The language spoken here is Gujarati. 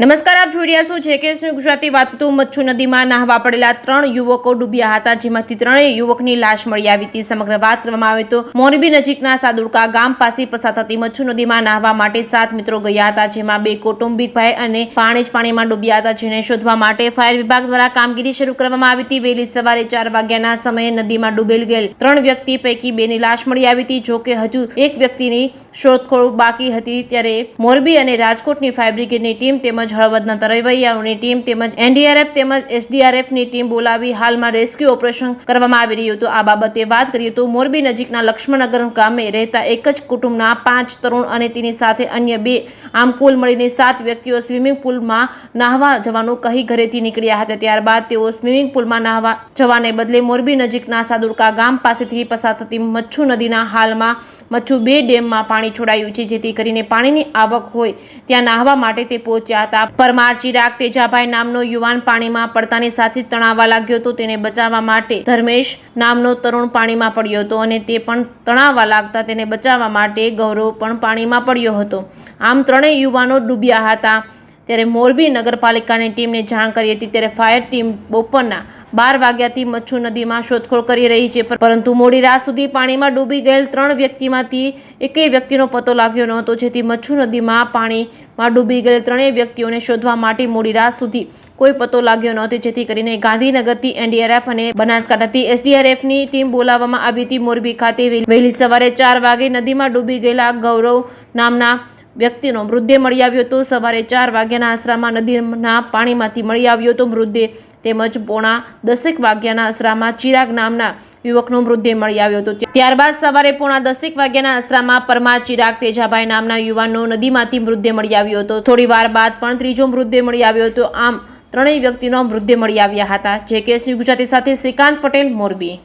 નમસ્કાર, આપ જોઈ રહ્યા છો JKS ન્યૂઝ ગુજરાતી. વાત કરતું મચ્છુ નદીમાં નાહવા પડેલા 3 યુવકો ડૂબ્યા હતા, જેમાંથી 3 યુવકની લાશ મળી આવી હતી. સમગ્ર વાત કરવામાં આવે તો મોરબી નજીકના સાદુડકા ગામ પાસે પસાર થતી મચ્છુ નદીમાં નાહવા માટે 7 મિત્રો ગયા હતા, જેમાં 2 કૌટુંબિક ભાઈ અને પાણીમાં ડૂબ્યા હતા, જેને શોધવા માટે ફાયર વિભાગ દ્વારા કામગીરી શરૂ કરવામાં આવી હતી. વહેલી સવારે 4 વાગ્યાના સમયે નદીમાં ડૂબેલ ગયેલ 3 વ્યક્તિ પૈકી 2ની લાશ મળી આવી હતી. જો કે હજુ એક વ્યક્તિની શોધખોળ બાકી હતી. ત્યારે મોરબી અને રાજકોટની ફાયર બ્રિગેડની ટીમ તેમજ હળવદના તરવૈયાઓની ટીમ તેમજ NDRF તેમજ SDRFની ટીમ બોલાવી હાલમાં રેસ્ક્યુ ઓપરેશન કરવામાં આવી રહ્યું હતું. આ બાબતે વાત કરીએ તો મોરબી નજીકના લક્ષ્મણનગર ગામે રહેતા એક જ કુટુંબના 5 તરુણ અને તેની સાથે અન્ય 2 આમ કુલ મળીને 7 વ્યક્તિઓ સ્વિમિંગ પુલમાં નાહવા જવાનું કહી ઘરેથી નીકળ્યા હતા. ત્યારબાદ તેઓ સ્વિમિંગ પુલમાં નાહવા જવાને બદલે મોરબી નજીકના સાદુડકા ગામ પાસેથી પસાર થતી મચ્છુ નદીના હાલમાં મચ્છુ 2 ડેમમાં પાણી છોડાયું છે, જેથી કરીને પાણીની આવક હોય ત્યાં નાહવા માટે તે પહોંચ્યા હતા. પરમાર ચિરાગ તેજાભાઈ નામનો યુવાન પાણીમાં પડતાની સાથે તણાવવા લાગ્યો હતો. તેને બચાવવા માટે ધર્મેશ નામનો તરુણ પાણીમાં પડ્યો હતો અને તે પણ તણાવવા લાગતા તેને બચાવવા માટે ગૌરવ પણ પાણીમાં પડ્યો હતો. આમ 3 યુવાનો ડૂબ્યા હતા. ત્યારે મોરબી નગરપાલિકાની ટીમને જાણ કરી હતી. ત્યારે ફાયર ટીમ બપોરના 12 વાગ્યાથી મચ્છુ નદીમાં શોધખોળ કરી રહી છે, પરંતુ મોડી રાત સુધી પાણીમાં ડૂબી ગયેલ 3 વ્યક્તિમાંથી એકેય વ્યક્તિનો પતો લાગ્યો નહોતો, જેથી મચ્છુ નદીમાં પાણીમાં ડૂબી ગયેલ 3 વ્યક્તિઓને શોધવા માટે મોડી રાત સુધી કોઈ પતો લાગ્યો નહોતો, જેથી કરીને ગાંધીનગરથી NDRF અને બનાસકાંઠાથી SDRFની ટીમ બોલાવવામાં આવી હતી. મોરબી ખાતે વહેલી સવારે 4 વાગે નદીમાં ડૂબી ગયેલા ગૌરવ નામના વ્યક્તિનો મૃતદેહ મળી આવ્યો હતો. સવારે 4 વાગ્યાના અસરામાં નદીના પાણીમાંથી મળી આવ્યો હતો મૃતદેહ, તેમજ પોણા 10 વાગ્યાના અસરામાં ચિરાગ નામના યુવકનો મૃતદેહ મળી આવ્યો હતો. ત્યારબાદ સવારે પોણા 10 વાગ્યાના અસરામાં પરમાર ચિરાગ તેજાભાઈ નામના યુવાનનો નદીમાંથી મૃતદેહ મળી આવ્યો હતો. થોડી વાર બાદ પણ ત્રીજો મૃતદેહ મળી આવ્યો હતો. આમ 3 વ્યક્તિનો મૃતદેહ મળી આવ્યા હતા. JKS ન્યૂઝ ગુજરાતી સાથે શ્રીકાંત પટેલ, મોરબી.